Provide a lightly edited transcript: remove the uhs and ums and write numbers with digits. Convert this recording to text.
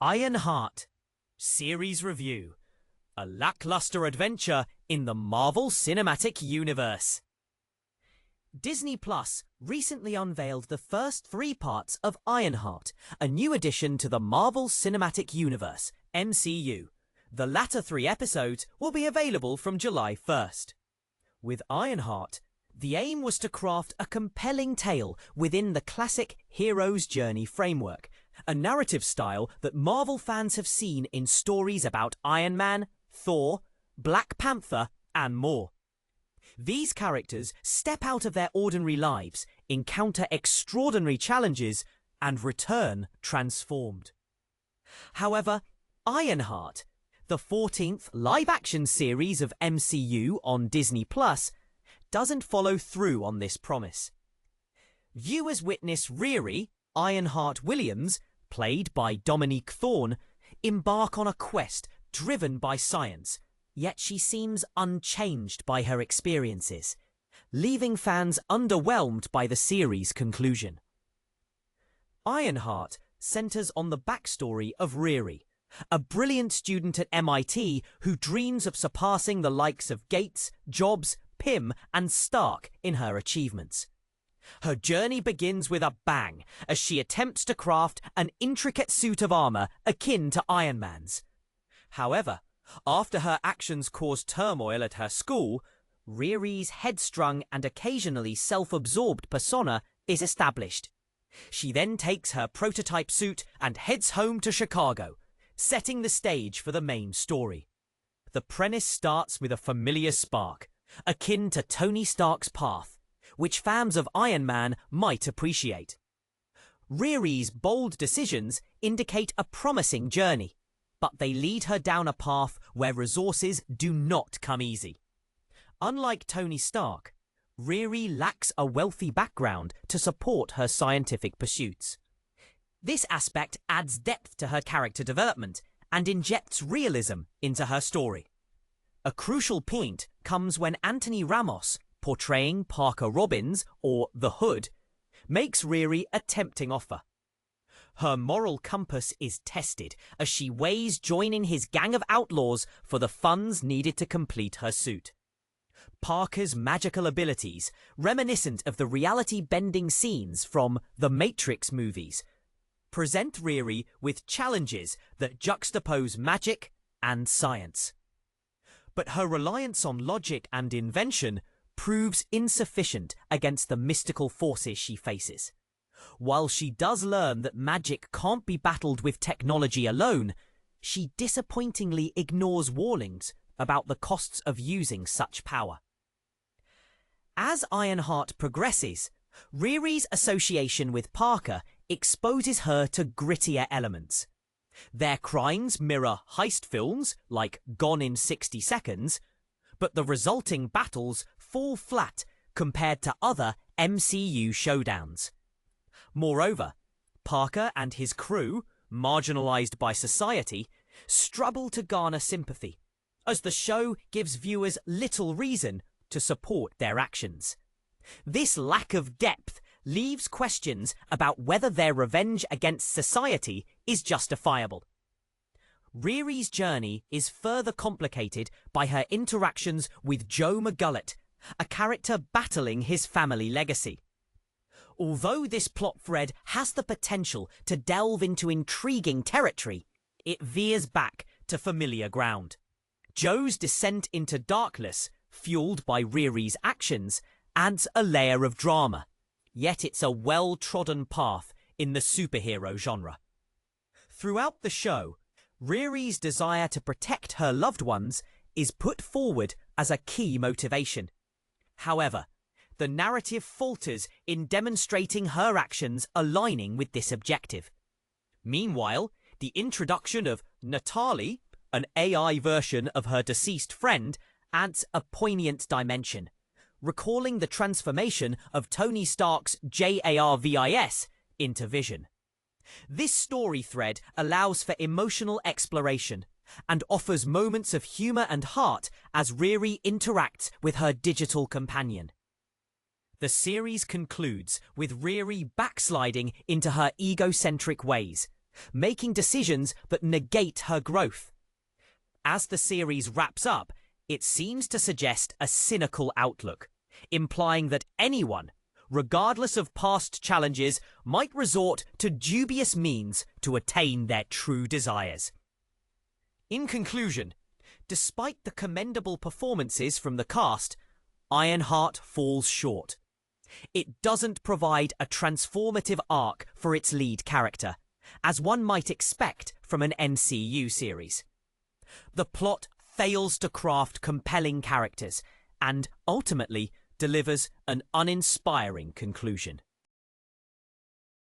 Ironheart Series Review, a lackluster adventure in the Marvel Cinematic Universe. Disney Plus recently unveiled the first 3 parts of Ironheart, a new addition to the Marvel Cinematic Universe, MCU. The latter 3 episodes will be available from July 1st. With Ironheart, the aim was to craft a compelling tale within the classic hero's journey framework, a narrative style that Marvel fans have seen in stories about Iron Man, Thor, Black Panther, and more. These characters step out of their ordinary lives, encounter extraordinary challenges, and return transformed. However, Ironheart, the 14th live-action series of MCU on Disney Plus, doesn't follow through on this promise. Viewers witness Riri, Ironheart Williams, played by Dominique Thorne, embark on a quest driven by science, yet she seems unchanged by her experiences, leaving fans underwhelmed by the series' conclusion. Ironheart centers on the backstory of Riri, a brilliant student at MIT who dreams of surpassing the likes of Gates, Jobs, Pym, and Stark in her achievements. Her journey begins with a bang as she attempts to craft an intricate suit of armor akin to Iron Man's. However, after her actions cause turmoil at her school, Riri's headstrong and occasionally self-absorbed persona is established. She then takes her prototype suit and heads home to Chicago, setting the stage for the main story. The premise starts with a familiar spark, akin to Tony Stark's path, which fans of Iron Man might appreciate. Riri's bold decisions indicate a promising journey, but they lead her down a path where resources do not come easy. Unlike Tony Stark, Riri lacks a wealthy background to support her scientific pursuits. This aspect adds depth to her character development and injects realism into her story. A crucial point comes when Anthony Ramos, portraying Parker Robbins, or the Hood, makes Riri a tempting offer. Her moral compass is tested as she weighs joining his gang of outlaws for the funds needed to complete her suit. Parker's magical abilities, reminiscent of the reality-bending scenes from the Matrix movies, present Riri with challenges that juxtapose magic and science. But her reliance on logic and invention proves insufficient against the mystical forces she faces. While she does learn that magic can't be battled with technology alone, she disappointingly ignores warnings about the costs of using such power. As Ironheart progresses, Riri's association with Parker exposes her to grittier elements. Their crimes mirror heist films like Gone in 60 Seconds, but the resulting battles fall flat compared to other MCU showdowns. Moreover, Parker and his crew, marginalized by society, struggle to garner sympathy, as the show gives viewers little reason to support their actions. This lack of depth leaves questions about whether their revenge against society is justifiable. Riri's journey is further complicated by her interactions with Joe McGullet, a character battling his family legacy. Although this plot thread has the potential to delve into intriguing territory, it veers back to familiar ground. Joe's descent into darkness, fueled by Riri's actions, adds a layer of drama, yet it's a well-trodden path in the superhero genre. Throughout the show, Riri's desire to protect her loved ones is put forward as a key motivation. However, the narrative falters in demonstrating her actions aligning with this objective. Meanwhile, the introduction of Natalie, an AI version of her deceased friend, adds a poignant dimension, recalling the transformation of Tony Stark's JARVIS into Vision. This story thread allows for emotional exploration and offers moments of humor and heart as Riri interacts with her digital companion. The series concludes with Riri backsliding into her egocentric ways, making decisions that negate her growth. As the series wraps up, it seems to suggest a cynical outlook, implying that anyone, regardless of past challenges, might resort to dubious means to attain their true desires. In conclusion, despite the commendable performances from the cast, Ironheart falls short. It doesn't provide a transformative arc for its lead character, as one might expect from an MCU series. The plot fails to craft compelling characters and, ultimately, delivers an uninspiring conclusion.